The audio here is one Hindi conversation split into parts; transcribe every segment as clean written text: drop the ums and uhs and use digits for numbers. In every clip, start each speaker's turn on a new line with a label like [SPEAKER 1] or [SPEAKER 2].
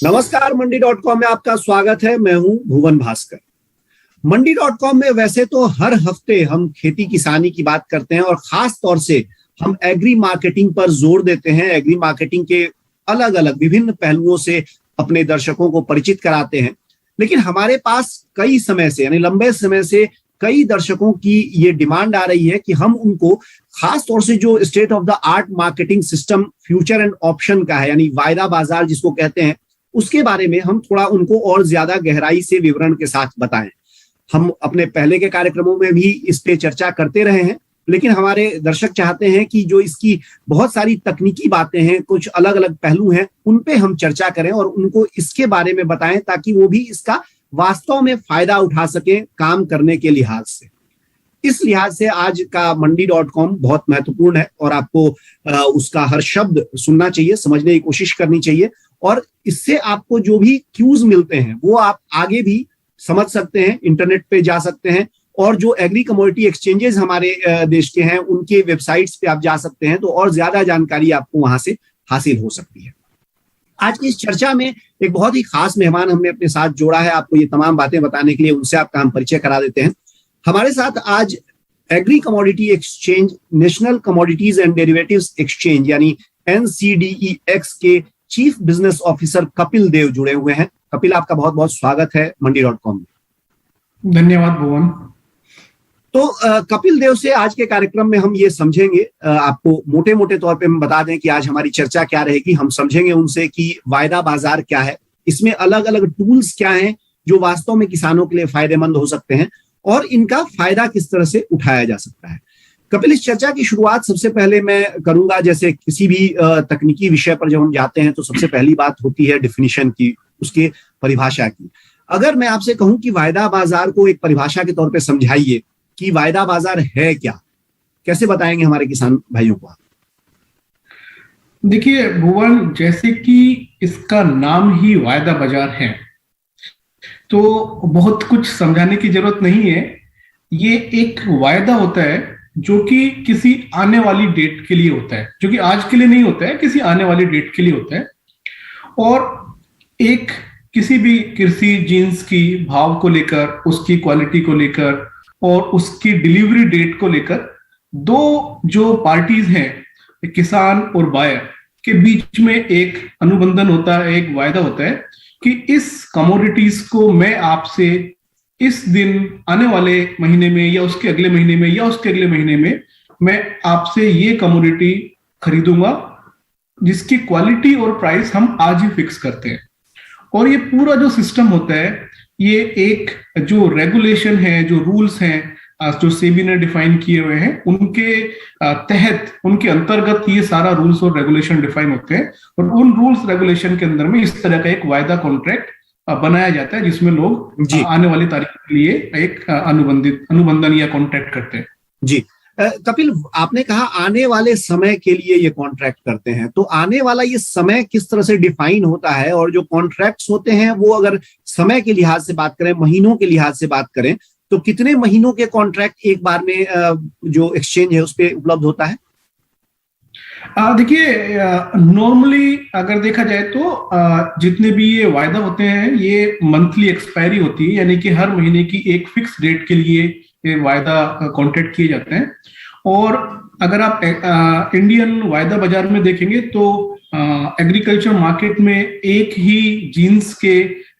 [SPEAKER 1] नमस्कार, मंडी.com में आपका स्वागत है। मैं हूं भुवन भास्कर। मंडी.com में वैसे तो हर हफ्ते हम खेती किसानी की बात करते हैं और खास तौर से हम एग्री मार्केटिंग पर जोर देते हैं। एग्री मार्केटिंग के अलग अलग विभिन्न पहलुओं से अपने दर्शकों को परिचित कराते हैं। लेकिन हमारे पास कई समय से यानी लंबे समय से कई दर्शकों की ये डिमांड आ रही है कि हम उनको खास तौर से जो state of the art marketing system future and option का है, यानी वायदा बाजार जिसको कहते हैं, उसके बारे में हम थोड़ा उनको और ज्यादा गहराई से विवरण के साथ बताएं। हम अपने पहले के कार्यक्रमों में भी इस पे चर्चा करते रहे हैं, लेकिन हमारे दर्शक चाहते हैं कि जो इसकी बहुत सारी तकनीकी बातें हैं, कुछ अलग अलग पहलू हैं, उन पे हम चर्चा करें और उनको इसके बारे में बताएं ताकि वो भी इसका वास्तव में फायदा उठा सकें काम करने के लिहाज से। इस लिहाज से आज का मंडी.com बहुत महत्वपूर्ण है और आपको उसका हर शब्द सुनना चाहिए, समझने की कोशिश करनी चाहिए और इससे आपको जो भी क्यूज मिलते हैं वो आप आगे भी समझ सकते हैं। इंटरनेट पे जा सकते हैं और जो एग्री कमोडिटी एक्सचेंजेस हमारे देश के हैं उनके वेबसाइट्स पे आप जा सकते हैं, तो और ज्यादा जानकारी आपको वहां से हासिल हो सकती है। आज की इस चर्चा में एक बहुत ही खास मेहमान हमने अपने साथ जोड़ा है। आपको ये तमाम बातें बताने के लिए उनसे आपका हम परिचय करा देते हैं। हमारे साथ आज agree commodity exchange, national commodities and derivatives exchange यानी NCDEX के chief business officer Kapil Dev जुड़े हुए हैं। कपिल, आपका बहुत बहुत स्वागत है मंडी.com में।
[SPEAKER 2] धन्यवाद भुवन।
[SPEAKER 1] तो कपिल देव से आज के कार्यक्रम में हम ये समझेंगे, आपको मोटे मोटे तौर पे हम बता दें कि आज हमारी चर्चा क्या रहेगी। हम समझेंगे उनसे कि वायदा बाजार क्या है, इसमें अलग अलग टूल्स क्या हैं जो वास्तव में किसानों के लिए फायदेमंद हो सकते हैं और इनका फायदा किस तरह से उठाया जा सकता है। कपिल, इस चर्चा की शुरुआत सबसे पहले मैं करूंगा, जैसे किसी भी तकनीकी विषय पर जब हम जाते हैं तो सबसे पहली बात होती है डिफिनीशन की, उसके परिभाषा की। अगर मैं आपसे कहूं कि वायदा बाजार को एक परिभाषा के तौर पे समझाइए कि वायदा बाजार है क्या, कैसे बताएंगे हमारे किसान भाइयों को आप?
[SPEAKER 2] देखिए भुवन, जैसे कि इसका नाम ही वायदा बाजार है तो बहुत कुछ समझाने की जरूरत नहीं है। ये एक वायदा होता है जो कि किसी आने वाली डेट के लिए होता है, जो कि आज के लिए नहीं होता है, किसी आने वाली डेट के लिए होता है। और एक किसी भी कृषि जीन्स की भाव को लेकर, उसकी क्वालिटी को लेकर और उसकी डिलीवरी डेट को लेकर दो जो पार्टीज हैं, किसान और बायर के बीच में एक अनुबंधन होता है, एक वायदा होता है कि इस कमोडिटीज को मैं आपसे इस दिन आने वाले महीने में या उसके अगले महीने में या उसके अगले महीने में मैं आपसे ये कमोडिटी खरीदूंगा जिसकी क्वालिटी और प्राइस हम आज ही फिक्स करते हैं। और ये पूरा जो सिस्टम होता है, ये एक जो रेगुलेशन है, जो रूल्स हैं जो सेबी ने डिफाइन किए हुए हैं, उनके तहत, उनके अंतर्गत ये सारा रूल्स और रेगुलेशन डिफाइन होते हैं। और उन रूल्स रेगुलेशन के अंदर में इस तरह का एक वायदा कॉन्ट्रैक्ट बनाया जाता है जिसमें लोग आने वाली तारीख के लिए एक अनुबंधन या कॉन्ट्रैक्ट करते हैं।
[SPEAKER 1] जी कपिल, आपने कहा आने वाले समय के लिए ये कॉन्ट्रैक्ट करते हैं, तो आने वाला ये समय किस तरह से डिफाइन होता है? और जो कॉन्ट्रैक्ट्स होते हैं वो अगर समय के लिहाज से बात करें, महीनों के लिहाज से बात करें, तो कितने महीनों के कॉन्ट्रैक्ट एक बार में जो एक्सचेंज है उस पर उपलब्ध होता है?
[SPEAKER 2] देखिए, नॉर्मली अगर देखा जाए तो जितने भी ये वायदा होते हैं ये मंथली एक्सपायरी होती है, यानी कि हर महीने की एक फिक्स डेट के लिए ये वायदा कॉन्ट्रैक्ट किए जाते हैं। और अगर आप इंडियन वायदा बाजार में देखेंगे तो एग्रीकल्चर मार्केट में एक ही जीन्स के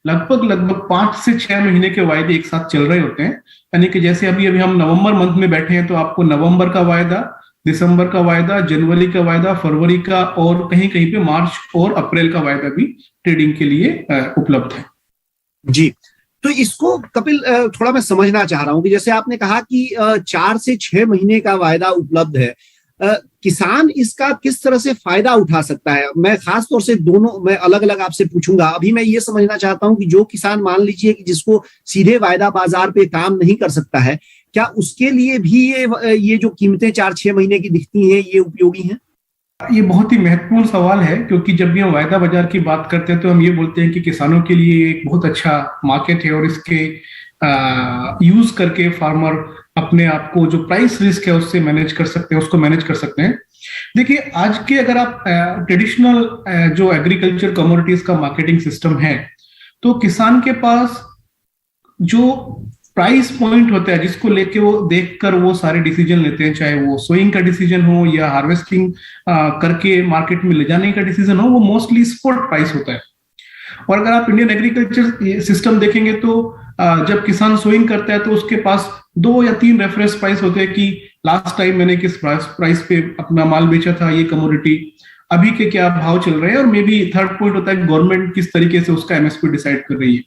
[SPEAKER 2] लगभग 5 से 6 महीने के वायदे एक साथ चल रहे होते हैं। यानी कि जैसे अभी हम नवंबर मंथ में बैठे हैं तो आपको नवंबर का वायदा, दिसंबर का वायदा, जनवरी का वायदा, फरवरी का और कहीं कहीं पे मार्च और अप्रैल का वायदा भी ट्रेडिंग के लिए उपलब्ध है।
[SPEAKER 1] जी, तो इसको कपिल थोड़ा मैं समझना चाह रहा हूं कि जैसे आपने कहा कि 4 से 6 महीने का वायदा उपलब्ध है, किसान इसका किस तरह से फायदा उठा सकता है? मैं खास तौर से दोनों मैं अलग अलग आपसे पूछूंगा। अभी मैं ये समझना चाहता हूं कि जो किसान मान लीजिए कि जिसको सीधे वायदा बाजार पे काम नहीं कर सकता है, क्या उसके लिए भी ये जो कीमतें 4-6 महीने की दिखती हैं ये उपयोगी हैं?
[SPEAKER 2] ये बहुत ही महत्वपूर्ण सवाल है, क्योंकि जब भी हम वायदा बाजार की बात करते हैं तो हम ये बोलते हैं कि किसानों के लिए एक बहुत अच्छा मार्केट है और इसके यूज करके फार्मर अपने आप को जो प्राइस रिस्क है उससे मैनेज कर सकते हैं, उसको मैनेज कर सकते हैं। देखिए, आज के अगर आप ट्रेडिशनल जो एग्रीकल्चर कमोडिटीज का मार्केटिंग सिस्टम है, तो किसान के पास जो प्राइस पॉइंट होता है जिसको लेके वो देखकर वो सारे डिसीजन लेते हैं, चाहे वो सोइंग का डिसीजन हो या हार्वेस्टिंग करके मार्केट में ले जाने का डिसीजन हो, वो मोस्टली स्पॉट प्राइस होता है। और अगर आप इंडियन एग्रीकल्चर सिस्टम देखेंगे तो जब किसान सोइंग करता है तो उसके पास 2 या 3 रेफरेंस प्राइस होते हैं कि लास्ट टाइम मैंने किस प्राइस पे अपना माल बेचा था, ये कमोडिटी अभी के क्या भाव चल रहे हैं, और मे बी थर्ड पॉइंट होता है गवर्नमेंट किस तरीके से उसका एमएसपी डिसाइड कर रही है।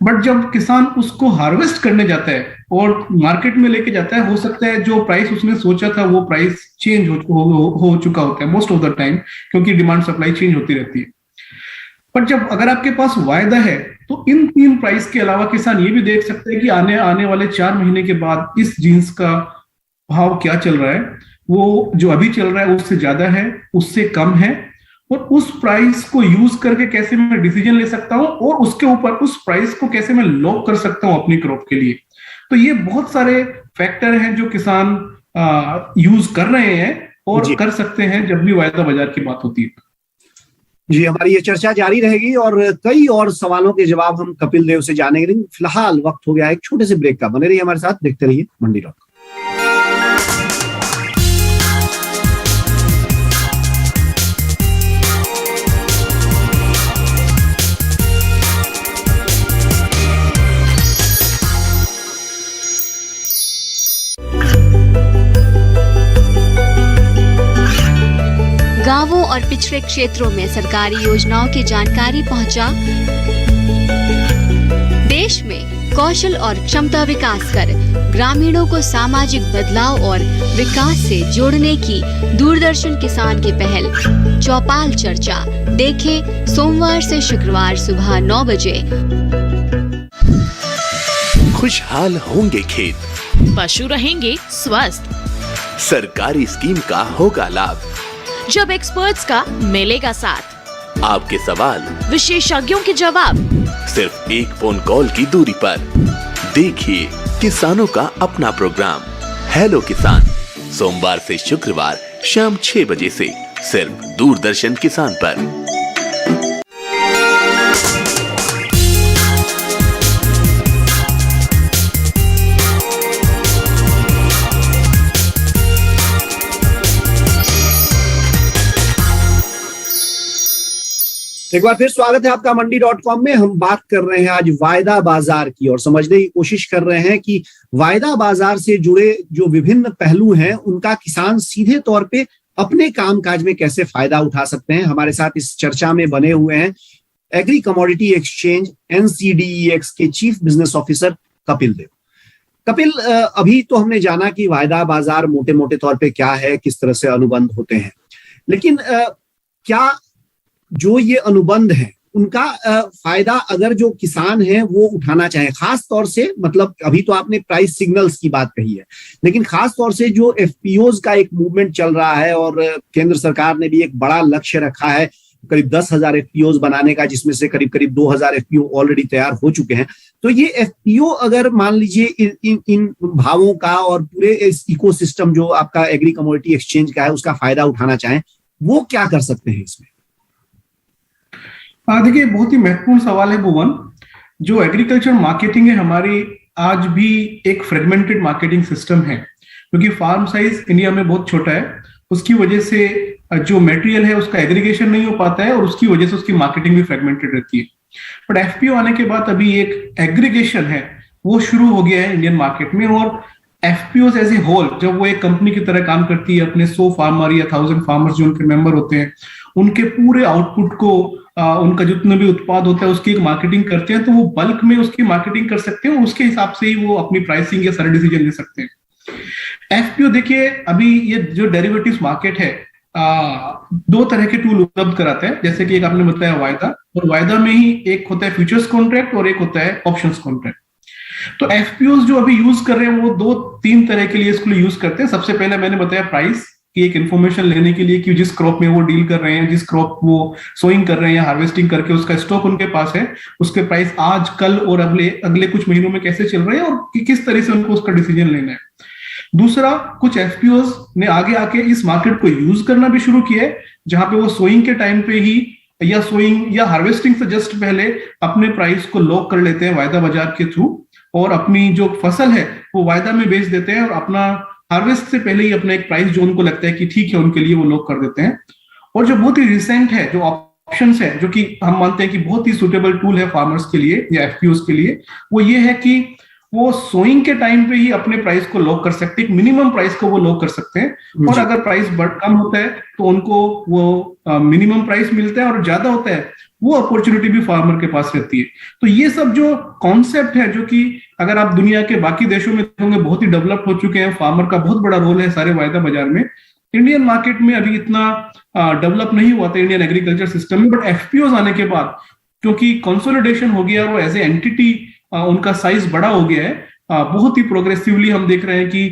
[SPEAKER 2] बट जब किसान उसको हार्वेस्ट करने जाता है और मार्केट में लेके जाता है, हो सकता है जो प्राइस उसने सोचा था वो प्राइस चेंज हो चुका होता है मोस्ट ऑफ द टाइम, क्योंकि डिमांड सप्लाई चेंज होती रहती है। पर जब अगर आपके पास वायदा है तो इन 3 प्राइस के अलावा किसान ये भी देख सकते हैं कि आने वाले 4 महीने के बाद इस जींस का भाव क्या चल रहा है, वो जो अभी चल रहा है उससे ज्यादा है, उससे कम है, और उस प्राइस को यूज करके कैसे मैं डिसीजन ले सकता हूं और उसके ऊपर उस प्राइस को कैसे मैं लॉक कर सकता हूं अपनी क्रॉप के लिए। तो ये बहुत सारे फैक्टर हैं जो किसान यूज कर रहे हैं और कर सकते हैं जब भी वायदा बाजार की बात होती है।
[SPEAKER 1] जी, हमारी ये चर्चा जारी रहेगी और कई और सवालों के जवाब हम कपिल देव से जानेंगे। फिलहाल वक्त हो गया एक छोटे से ब्रेक का। बने रहिए हमारे साथ, देखते रहिए मंडी डॉट।
[SPEAKER 3] गांवों और पिछड़े क्षेत्रों में सरकारी योजनाओं की जानकारी पहुंचा। देश में कौशल और क्षमता विकास कर ग्रामीणों को सामाजिक बदलाव और विकास से जोड़ने की दूरदर्शन किसान की पहल चौपाल चर्चा देखें सोमवार से शुक्रवार सुबह 9 बजे।
[SPEAKER 4] खुशहाल होंगे खेत,
[SPEAKER 5] पशु रहेंगे स्वस्थ,
[SPEAKER 4] सरकारी स्कीम का होगा लाभ,
[SPEAKER 5] जब एक्सपर्ट्स का मिलेगा साथ,
[SPEAKER 4] आपके सवाल
[SPEAKER 5] विशेषज्ञों के जवाब,
[SPEAKER 4] सिर्फ एक फोन कॉल की दूरी पर। देखिए किसानों का अपना प्रोग्राम हेलो किसान, सोमवार से शुक्रवार शाम 6 बजे से सिर्फ दूरदर्शन किसान पर।
[SPEAKER 1] एक बार फिर स्वागत है आपका मंडी.com में। हम बात कर रहे हैं आज वायदा बाजार की और समझने की कोशिश कर रहे हैं कि वायदा बाजार से जुड़े जो विभिन्न पहलू हैं उनका किसान सीधे तौर पे अपने कामकाज में कैसे फायदा उठा सकते हैं। हमारे साथ इस चर्चा में बने हुए हैं एग्री कमोडिटी एक्सचेंज NCDEX के chief business officer Kapil Dev. Kapil, अभी तो हमने जाना कि वायदा बाजार मोटे मोटे तौर पे क्या है, किस तरह से अनुबंध होते हैं, लेकिन क्या जो ये अनुबंध है उनका फायदा अगर जो किसान है वो उठाना चाहे, खास तौर से मतलब अभी तो आपने प्राइस सिग्नल्स की बात कही है, लेकिन खास तौर से जो FPOs का एक मूवमेंट चल रहा है और केंद्र सरकार ने भी एक बड़ा लक्ष्य रखा है करीब 10,000 FPOs बनाने का, जिसमें से करीब 2,000 FPO ऑलरेडी तैयार हो चुके हैं। तो ये FPO अगर मान लीजिए इन भावों का और पूरे इस इकोसिस्टम जो आपका एग्री कमोडिटी एक्सचेंज का है उसका फायदा उठाना चाहें, वो क्या कर सकते हैं इसमें?
[SPEAKER 2] देखिए, बहुत ही महत्वपूर्ण सवाल है भुवन। जो एग्रीकल्चर मार्केटिंग है हमारी आज भी एक फ्रेगमेंटेड मार्केटिंग सिस्टम है, क्योंकि फार्म साइज इंडिया में बहुत छोटा है। उसकी वजह से जो मटेरियल है उसका एग्रीगेशन नहीं हो पाता है और उसकी वजह से उसकी मार्केटिंग भी फ्रेगमेंटेड रहती है। बट FPO आने के बाद अभी एक एग्रीगेशन है वो शुरू हो गया है इंडियन मार्केट में, और FPOs एज ए होल जब वो एक कंपनी की तरह काम करती है, अपने 100 फार्मर या 1000 फार्मर्स जो उनके मेंबर होते हैं उनके पूरे आउटपुट को उनका जितना भी उत्पाद होता है उसकी एक मार्केटिंग करते हैं, तो वो बल्क में उसकी मार्केटिंग कर सकते हैं और उसके हिसाब से ही वो अपनी प्राइसिंग या सारे डिसीजन ले सकते हैं। FPO देखिए, अभी ये जो डेरिवेटिव्स मार्केट है 2 तरह के टूल उपलब्ध कराते हैं, जैसे कि एक आपने बताया वायदा, और वायदा में ही एक होता है फ्यूचर्स कॉन्ट्रैक्ट और एक होता है ऑप्शंस कॉन्ट्रैक्ट। तो FPOs जो अभी यूज कर रहे हैं वो 2-3 तरह के लिए इसको यूज करते हैं। सबसे पहले मैंने बताया प्राइस की एक इन्फॉर्मेशन लेने के लिए कि जिस क्रॉप में वो डील कर रहे हैं, जिस क्रॉप वो सोइंग कर रहे हैं या हार्वेस्टिंग करके उसका स्टॉक उनके पास है, उसके प्राइस आज कल और अगले कुछ महीनों में कैसे चल रहे हैं और किस तरह से उनको उसका डिसीजन लेना है। दूसरा, कुछ एफपीओज ने आगे आके इस मार्केट को यूज करना भी शुरू किया है, जहां पे वो सोइंग के टाइम पे ही या सोइंग या हार्वेस्टिंग से जस्ट पहले अपने प्राइस को लॉक कर लेते हैं वायदा बाजार के थ्रू, और अपनी जो फसल है वो वायदा में बेच देते हैं और अपना हार्वेस्ट से पहले ही अपना एक प्राइस जो उनको लगता है कि ठीक है उनके लिए, वो लॉक कर देते हैं। और जो बहुत ही रिसेंट है, जो ऑप्शंस है, जो कि हम मानते हैं कि बहुत ही सुटेबल टूल है फार्मर्स के लिए या एफपीओज के लिए, वो ये है कि वो सोइंग के टाइम पे ही अपने प्राइस को लॉक कर सकते हैं, मिनिमम प्राइस को वो लॉक कर सकते हैं, और अगर प्राइस कम होता है तो उनको वो मिनिमम प्राइस मिलता है, और ज्यादा होता है वो अपॉर्चुनिटी भी फार्मर के पास रहती है। तो ये सब जो कॉन्सेप्ट है, जो कि अगर आप दुनिया के बाकी देशों में देखोगे बहुत ही डेवलप हो चुके हैं, फार्मर का बहुत बड़ा रोल है सारे वायदा बाजार में। इंडियन मार्केट में अभी इतना डेवलप नहीं हुआ था इंडियन एग्रीकल्चर सिस्टम में, बट एफपीओज आने के बाद क्योंकि कंसोलिडेशन हो गया, वो एज ए एंटिटी उनका साइज बड़ा हो गया है, बहुत ही प्रोग्रेसिवली हम देख रहे हैं कि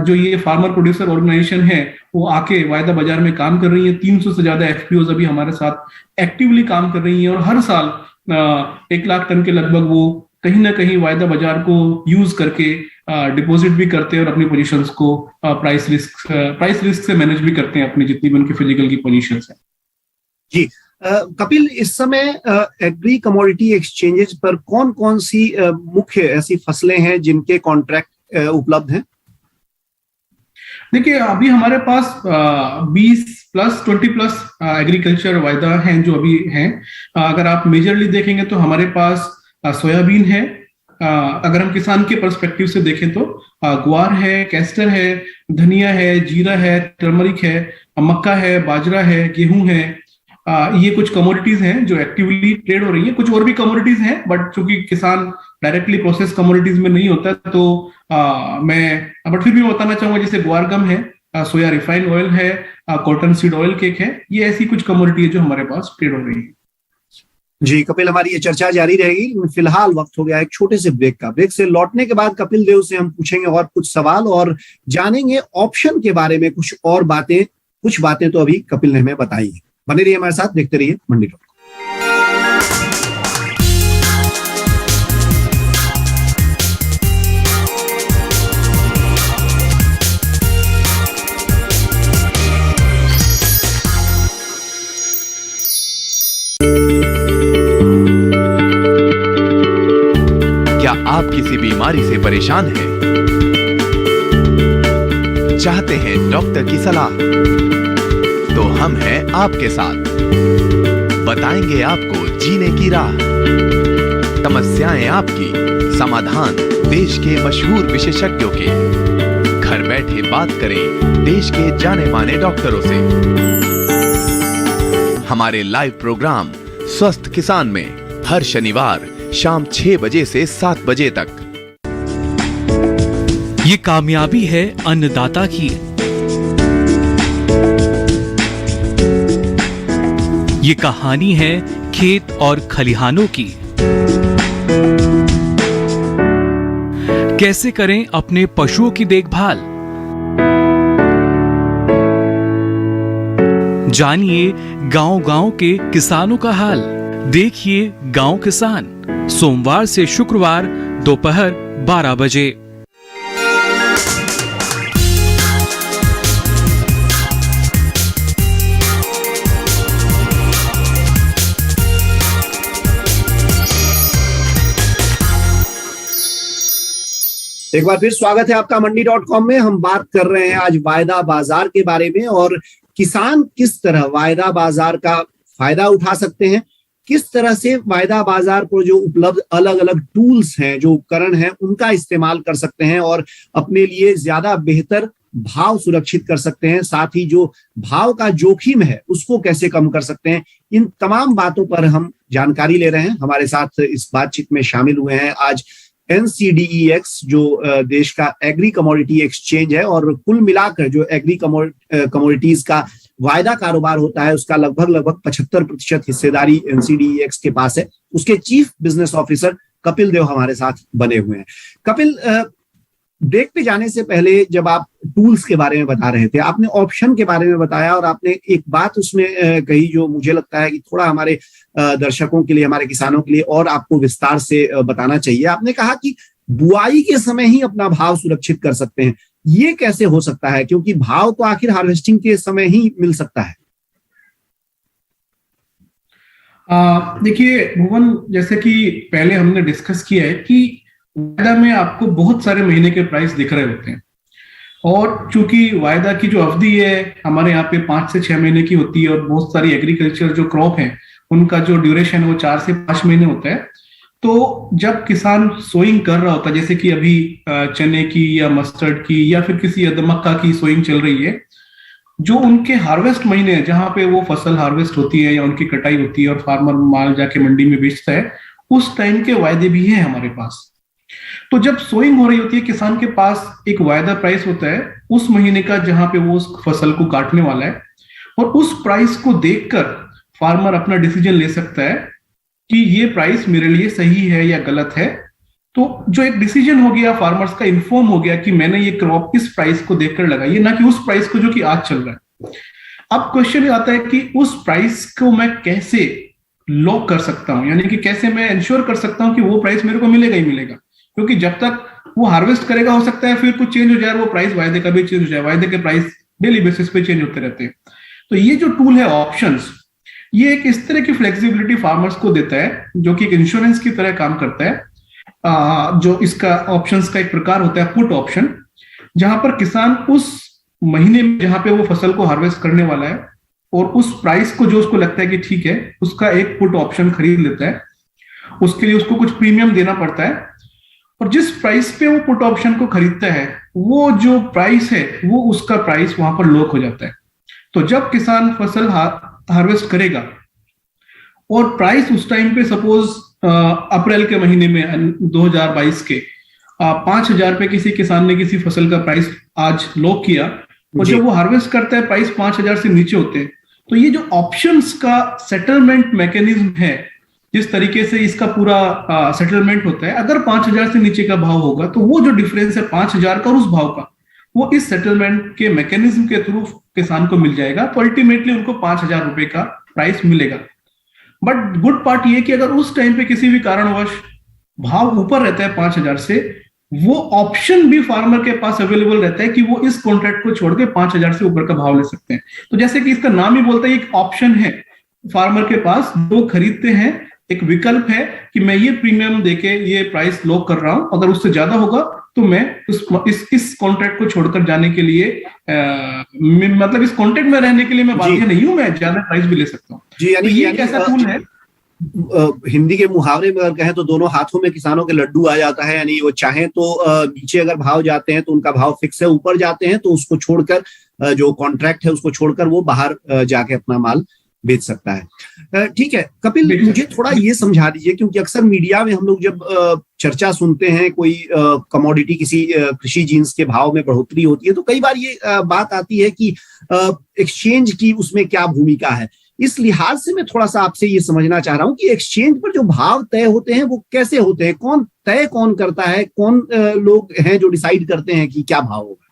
[SPEAKER 2] जो ये फार्मर प्रोड्यूसर ऑर्गेनाइजेशन है वो आके वायदा बाजार में काम कर रही है। 300 से ज्यादा एफपीओज अभी हमारे साथ एक्टिवली काम कर रही हैं, और हर साल 1 लाख टन के लगभग वो कहीं ना कहीं वायदा बाजार को यूज करके डिपॉजिट भी करते हैं और अपनी पोजीशंस को प्राइस रिस्क से मैनेज भी करते हैं, अपनी जितनी भी उनकी फिजिकल की पोजीशंस हैं।
[SPEAKER 1] जी कपिल, इस समय एग्री कमोडिटी एक्सचेंजेस पर कौन कौन सी मुख्य ऐसी फसलें हैं जिनके कॉन्ट्रैक्ट उपलब्ध हैं?
[SPEAKER 2] देखिए, अभी हमारे पास 20+ एग्रीकल्चर वायदा हैं जो अभी हैं। अगर आप मेजरली देखेंगे तो हमारे पास सोयाबीन है, अगर हम किसान के पर्सपेक्टिव से देखें तो ग्वार है, कैस्टर है, धनिया है, जीरा है, टर्मरिक है, मक्का है, बाजरा है, गेहूं है। ये कुछ कमोडिटीज हैं जो एक्टिवली ट्रेड हो रही हैं। कुछ और भी कमोडिटीज हैं, बट चूंकि किसान डायरेक्टली प्रोसेस कमोडिटीज में नहीं होता, तो बट फिर भी मैं बताना चाहूंगा, जैसे ग्वार गम है, सोया रिफाइंड ऑयल है, कॉटन सीड ऑयल केक है, ये ऐसी कुछ कमोडिटी है जो हमारे पास ट्रेड हो रही है।
[SPEAKER 1] जी कपिल, हमारी ये चर्चा जारी रहेगी। फिलहाल वक्त हो गया एक छोटे से ब्रेक का। ब्रेक से लौटने के बाद कपिल देव से हम पूछेंगे और कुछ सवाल और जानेंगे ऑप्शन के बारे में कुछ और बातें। कुछ बातें तो अभी कपिल ने हमें बताई है। बने रहिए हमारे साथ, देखते रहिए मंडी टॉक।
[SPEAKER 4] क्या आप किसी बीमारी से परेशान हैं? चाहते हैं डॉक्टर की सलाह? तो हम हैं आपके साथ, बताएंगे आपको जीने की राह। समस्याएं आपकी, समाधान देश के मशहूर विशेषज्ञों के। घर बैठे बात करें देश के जाने माने डॉक्टरों से। हमारे लाइव प्रोग्राम स्वस्थ किसान में हर शनिवार शाम 6 बजे से 7 बजे तक।
[SPEAKER 6] ये कामयाबी है अन्नदाता की, ये कहानी है खेत और खलिहानों की। कैसे करें अपने पशुओं की देखभाल, जानिए गांव-गांव के किसानों का हाल। देखिए गांव किसान, सोमवार से शुक्रवार दोपहर 12 बजे।
[SPEAKER 1] एक बार फिर स्वागत है आपका मंडी.com में। हम बात कर रहे हैं आज वायदा बाजार के बारे में, और किसान किस तरह वायदा बाजार का फायदा उठा सकते हैं, किस तरह से वायदा बाजार पर जो उपलब्ध अलग अलग टूल्स हैं, जो उपकरण हैं, उनका इस्तेमाल कर सकते हैं और अपने लिए ज्यादा बेहतर भाव सुरक्षित कर सकते हैं। साथ ही जो भाव का जोखिम है उसको कैसे कम कर सकते हैं, इन तमाम बातों पर हम जानकारी ले रहे हैं। हमारे साथ इस बातचीत में शामिल हुए हैं आज NCDEX, जो देश का एग्री कमोडिटी एक्सचेंज है, और कुल मिलाकर जो एग्री कमोडिटीज का वायदा कारोबार होता है उसका लगभग 75% हिस्सेदारी NCDEX के पास है। उसके chief business officer Kapil Dev हमारे साथ बने हुए हैं। कपिल, ब्रेक पे जाने से पहले जब आप टूल्स के बारे में बता रहे थे, आपने ऑप्शन के बारे में बताया, और आपने एक बात उसमें कही जो मुझे लगता है कि थोड़ा हमारे दर्शकों के लिए, हमारे किसानों के लिए और आपको विस्तार से बताना चाहिए। आपने कहा कि बुआई के समय ही अपना भाव सुरक्षित कर सकते हैं। ये कैसे हो सकता है, क्योंकि भाव तो आखिर हार्वेस्टिंग के समय ही मिल सकता है?
[SPEAKER 2] देखिए भुवन, जैसे कि पहले हमने डिस्कस किया है कि वायदा में आपको बहुत सारे महीने के प्राइस दिख रहे होते हैं, और चूंकि वायदा की जो अवधि है हमारे यहाँ पे 5 से 6 महीने की होती है, और बहुत सारी एग्रीकल्चर जो क्रॉप है उनका जो ड्यूरेशन है वो 4 से 5 महीने होता है। तो जब किसान सोइंग कर रहा होता है, जैसे कि अभी चने की या मस्टर्ड की या फिर किसी मक्का की सोइंग चल रही है, जो उनके हार्वेस्ट महीने हैं जहां पे वो फसल हार्वेस्ट होती है या उनकी कटाई होती है और फार्मर माल जाके मंडी में बेचता है, उस टाइम के वायदे भी हैं हमारे पास। तो जब सोइंग हो रही होती है, किसान के पास एक वायदा प्राइस होता है उस महीने का जहां पे वो उस फसल को काटने वाला है, और उस प्राइस को देखकर फार्मर अपना डिसीजन ले सकता है कि ये प्राइस मेरे लिए सही है या गलत है। तो जो एक डिसीजन हो गया फार्मर्स का, इन्फॉर्म हो गया कि मैंने ये क्रॉप इस प्राइस को देखकर लगाई है, ना कि उस प्राइस को जो कि आज चल रहा है। अब क्वेश्चन आता है कि उस प्राइस को मैं कैसे लॉक कर सकता हूं, यानी कि कैसे मैं इंश्योर कर सकता हूं कि वो प्राइस मेरे को मिलेगा ही मिलेगा, क्योंकि जब तक वो हार्वेस्ट करेगा हो सकता है फिर कुछ चेंज हो जाए, वो प्राइस वायदे का भी चेंज हो जाए, वायदे के प्राइस डेली बेसिस पे चेंज होते रहते हैं। तो ये जो टूल है ऑप्शंस, ये एक इस तरह की फ्लेक्सिबिलिटी फार्मर्स को देता है जो कि एक इंश्योरेंस की तरह काम करता है। जो इसका ऑप्शंस का एक प्रकार होता है पुट ऑप्शन, जहां पर किसान उस महीने में जहां पे वो फसल को हार्वेस्ट करने वाला है और उस प्राइस को जो उसको लगता है कि ठीक है, उसका एक पुट ऑप्शन खरीद लेता है। उसके लिए उसको कुछ प्रीमियम देना पड़ता है, और जिस प्राइस पे वो पुट ऑप्शन को खरीदता है वो जो प्राइस है वो उसका प्राइस वहां पर लॉक हो जाता है। तो जब किसान फसल हार्वेस्ट करेगा और प्राइस उस टाइम पे सपोज अप्रैल के महीने में 2022 के 5,000 पे किसी किसान ने किसी फसल का प्राइस आज लॉक किया, और जब वो हार्वेस्ट करता है प्राइस 5,000 से नीचे होते हैं, तो ये जो ऑप्शंस का सेटलमेंट मैकेनिज्म है, जिस तरीके से इसका पूरा सेटलमेंट होता है, अगर 5,000 से नीचे का भाव होगा तो वो जो डिफरेंस है 5,000 का और उस भाव का, वो इस सेटलमेंट के मैकेनिज्म के थ्रू किसान को मिल जाएगा। तो अल्टीमेटली उनको 5,000 रुपए का प्राइस मिलेगा। बट गुड पार्ट ये कि अगर उस टाइम पे किसी भी कारणवश भाव ऊपर रहता है 5,000 से, वो ऑप्शन भी फार्मर के पास अवेलेबल रहता है कि वो इस कॉन्ट्रैक्ट को छोड़ के 5,000 से ऊपर का भाव ले सकते हैं। तो जैसे कि इसका नाम ही बोलता है, एक ऑप्शन है फार्मर के पास, जो खरीदते हैं एक विकल्प है कि मैं ये प्रीमियम देके ये प्राइस लॉक कर रहा हूं, अगर उससे ज्यादा होगा तो मैं इस कॉन्ट्रैक्ट को छोड़कर जाने के लिए मतलब इस कॉन्ट्रैक्ट में रहने के लिए मैं बाध्य नहीं हूं, मैं ज्यादा प्राइस भी ले सकता हूँ।
[SPEAKER 1] जी, यानी
[SPEAKER 2] ये कैसा टूल है,
[SPEAKER 1] हिंदी के मुहावरे में अगर कहें तो दोनों हाथों में किसानों के लड्डू आ जाता है। यानी वो चाहें तो नीचे अगर भाव जाते हैं तो उनका भाव फिक्स है, ऊपर जाते हैं तो उसको छोड़कर जो कॉन्ट्रैक्ट है उसको छोड़कर वो बाहर जाके अपना माल बेच सकता है। ठीक है कपिल, मुझे थोड़ा ये समझा दीजिए, क्योंकि अक्सर मीडिया में हम लोग जब चर्चा सुनते हैं कोई कमोडिटी किसी कृषि जिन्स के भाव में बढ़ोतरी होती है, तो कई बार ये बात आती है कि एक्सचेंज की उसमें क्या भूमिका है। इस लिहाज से मैं थोड़ा सा आपसे ये समझना चाह रहा हूं कि एक्सचेंज पर जो भाव तय होते हैं वो कैसे होते हैं, कौन करता है, कौन लोग हैं जो डिसाइड करते हैं कि क्या भाव होगा?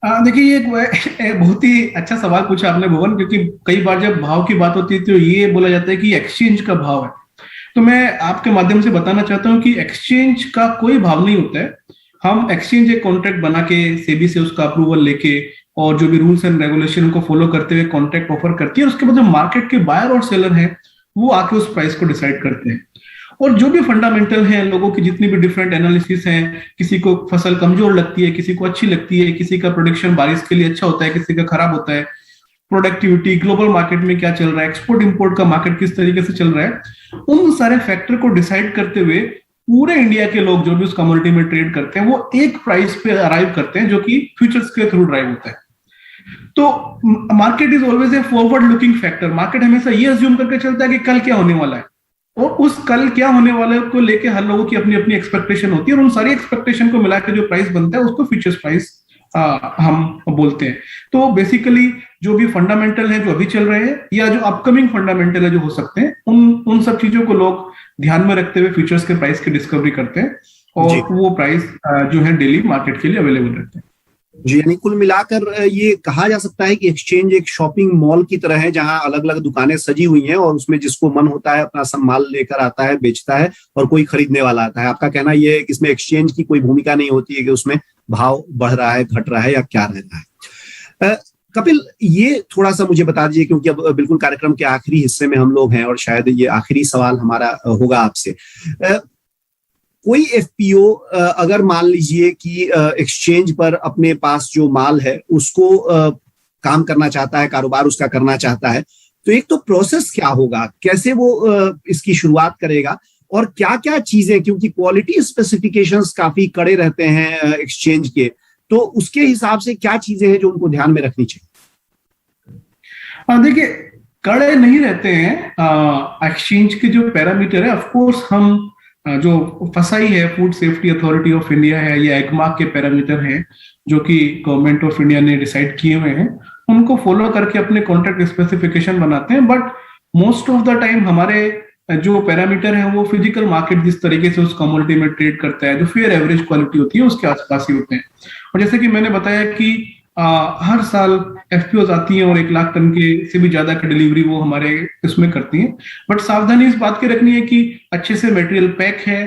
[SPEAKER 2] देखिए ये एक बहुत ही अच्छा सवाल पूछा आपने भुवन, क्योंकि कई बार जब भाव की बात होती है तो ये बोला जाता है कि एक्सचेंज का भाव है। तो मैं आपके माध्यम से बताना चाहता हूं कि एक्सचेंज का कोई भाव नहीं होता है। हम एक्सचेंज एक कॉन्ट्रैक्ट बना के सेबी से उसका अप्रूवल लेके और जो भी रूल्स एंड रेगुलेशन को फॉलो करते हुए कॉन्ट्रैक्ट ऑफर करती है, और उसके बाद जो मार्केट के बायर और सेलर हैं वो आके उस प्राइस को डिसाइड करते हैं। और जो भी फंडामेंटल हैं, लोगों की जितनी भी डिफरेंट एनालिसिस हैं, किसी को फसल कमजोर लगती है, किसी को अच्छी लगती है, किसी का प्रोडक्शन बारिश के लिए अच्छा होता है, किसी का खराब होता है, प्रोडक्टिविटी, ग्लोबल मार्केट में क्या चल रहा है, एक्सपोर्ट इंपोर्ट का मार्केट किस तरीके से चल रहा है, उन सारे फैक्टर को डिसाइड करते हुए पूरे इंडिया के लोग जो भी उस कमोडिटी में ट्रेड करते हैं वो एक प्राइस पे अराइव करते हैं, जो कि फ्यूचर्स के थ्रू ड्राइव होता है। तो market is always a forward looking factor. Market हमेशा ये अज्यूम करके चलता है कि कल क्या होने वाला है, और उस कल क्या होने वाले को लेके हर लोगों की अपनी अपनी एक्सपेक्टेशन होती है, और उन सारी एक्सपेक्टेशन को मिला के जो प्राइस बनता है उसको फ्यूचर्स प्राइस हम बोलते हैं। तो बेसिकली जो भी फंडामेंटल है जो अभी चल रहे हैं या जो अपकमिंग फंडामेंटल है जो हो सकते हैं, उन सब चीजों को लोग ध्यान में रखते हुए फ्यूचर्स के प्राइस की डिस्कवरी करते हैं, और वो प्राइस जो है डेली मार्केट के लिए अवेलेबल रहते हैं।
[SPEAKER 1] जी, यानी कुल मिलाकर ये कहा जा सकता है कि एक्सचेंज एक शॉपिंग मॉल की तरह है, जहां अलग अलग दुकानें सजी हुई हैं और उसमें जिसको मन होता है अपना सब माल लेकर आता है, बेचता है, और कोई खरीदने वाला आता है। आपका कहना यह है कि इसमें एक्सचेंज की कोई भूमिका नहीं होती है कि उसमें भाव बढ़ रहा है, घट रहा है या क्या रह रहा है। कपिल, ये थोड़ा सा मुझे बता दीजिए, क्योंकि अब बिल्कुल कार्यक्रम के आखिरी हिस्से में हम लोग हैं और शायद ये आखिरी सवाल हमारा होगा आपसे। कोई एफपीओ अगर मान लीजिए कि एक्सचेंज पर अपने पास जो माल है उसको काम करना चाहता है, कारोबार उसका करना चाहता है, तो एक तो प्रोसेस क्या होगा, कैसे वो इसकी शुरुआत करेगा, और क्या क्या चीजें, क्योंकि क्वालिटी स्पेसिफिकेशंस काफी कड़े रहते हैं एक्सचेंज के, तो उसके हिसाब से क्या चीजें हैं जो उनको ध्यान में रखनी चाहिए?
[SPEAKER 2] देखिए, कड़े नहीं रहते हैं एक्सचेंज के जो पैरामीटर है। ऑफ कोर्स हम जो फसाई है, food safety authority of India है, या एगमार्क के पैरामीटर हैं जो कि गवर्नमेंट ऑफ इंडिया ने डिसाइड किए हुए हैं, उनको फॉलो करके अपने कॉन्ट्रैक्ट स्पेसिफिकेशन बनाते हैं। But most of the time हमारे जो पैरामीटर है वो फिजिकल मार्केट जिस तरीके से उस कमोडिटी में ट्रेड करता है, जो फेयर एवरेज क्वालिटी होती है, उसके आसपास ही होते हैं। और जैसे कि मैंने बताया कि हर साल एफपीओज आती हैं और 1 लाख टन के से भी ज्यादा की डिलीवरी वो हमारे इसमें करती हैं। बट सावधानी इस बात की रखनी है कि अच्छे से मटेरियल पैक है,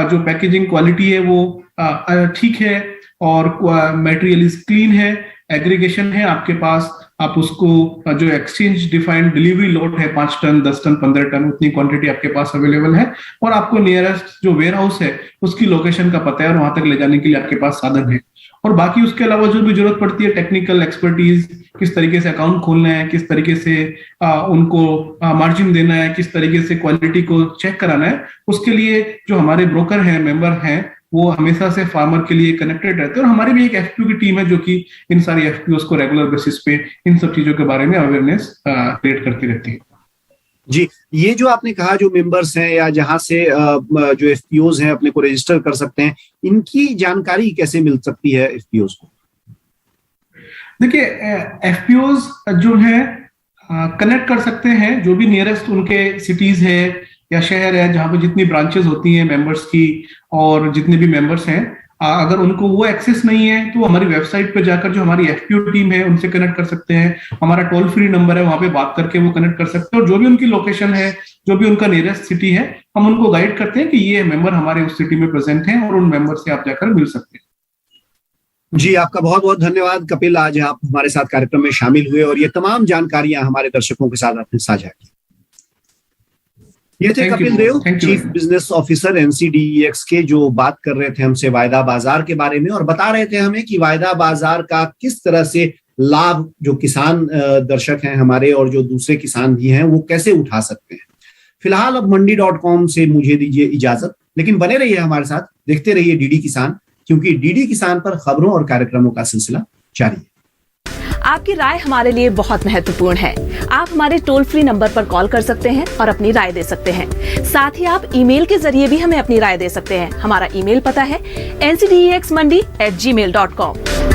[SPEAKER 2] जो पैकेजिंग क्वालिटी है वो ठीक है, और मटेरियल इज क्लीन है, एग्रीगेशन है आपके पास, आप उसको जो एक्सचेंज डिफाइंड डिलीवरी लॉट है 5 टन 10 टन 15 टन उतनी क्वांटिटी आपके पास अवेलेबल है, और आपको नियरेस्ट जो वेयर हाउस है उसकी लोकेशन का पता है और वहां तक ले जाने के लिए आपके पास साधन है। और बाकी उसके अलावा जो भी जरूरत पड़ती है, टेक्निकल एक्सपर्टीज, किस तरीके से अकाउंट खोलना है, किस तरीके से उनको मार्जिन देना है, किस तरीके से क्वालिटी को चेक कराना है, उसके लिए जो हमारे ब्रोकर हैं, मेंबर हैं, वो हमेशा से फार्मर के लिए कनेक्टेड रहते हैं। और हमारी भी एक एफपीओ की टीम है जो कि इन सारी एफपीओ को रेगुलर बेसिस पे इन सब चीजों के बारे में अवेयरनेस क्रिएट करती रहती है।
[SPEAKER 1] जी, ये जो आपने कहा जो मेंबर्स हैं या जहां से जो एफपीओज हैं अपने को रजिस्टर कर सकते हैं, इनकी जानकारी कैसे मिल सकती है एफपीओज को?
[SPEAKER 2] देखिए, एफपीओज जो है कनेक्ट कर सकते हैं जो भी नियरेस्ट उनके सिटीज है या शहर है, जहां पे जितनी ब्रांचेस होती हैं मेंबर्स की, और जितने भी मेंबर्स हैं, अगर उनको वो एक्सेस नहीं है तो हमारी वेबसाइट पे जाकर जो हमारी एफपीओ टीम है उनसे कनेक्ट कर सकते हैं। हमारा टोल फ्री नंबर है, वहां पे बात करके वो कनेक्ट कर सकते हैं, और जो भी उनकी लोकेशन है, जो भी उनका नियरेस्ट सिटी है, हम उनको गाइड करते हैं कि ये मेंबर हमारे उस सिटी में प्रेजेंट हैं और उन मेंबर से आप जाकर मिल सकते हैं।
[SPEAKER 1] जी, आपका बहुत बहुत धन्यवाद कपिल, आज आप हमारे साथ कार्यक्रम में शामिल हुए और ये तमाम जानकारियां हमारे दर्शकों के साथ आपने साझा की। ये थे Kapil Dev, chief business officer NCDEX के, जो बात कर रहे थे हमसे वायदा बाजार के बारे में और बता रहे थे हमें कि वायदा बाजार का किस तरह से लाभ जो किसान दर्शक हैं हमारे और जो दूसरे किसान भी हैं वो कैसे उठा सकते हैं। फिलहाल अब मंडी.com से मुझे दीजिए इजाजत, लेकिन बने रहिए हमारे साथ, देखते रहिए डीडी किसान, क्योंकि डीडी किसान पर खबरों और कार्यक्रमों का सिलसिला जारी है।
[SPEAKER 5] आपकी राय हमारे लिए बहुत महत्वपूर्ण है। आप हमारे टोल फ्री नंबर पर कॉल कर सकते हैं और अपनी राय दे सकते हैं। साथ ही आप ईमेल के जरिए भी हमें अपनी राय दे सकते हैं। हमारा ईमेल पता है ncdexmandi@gmail.com।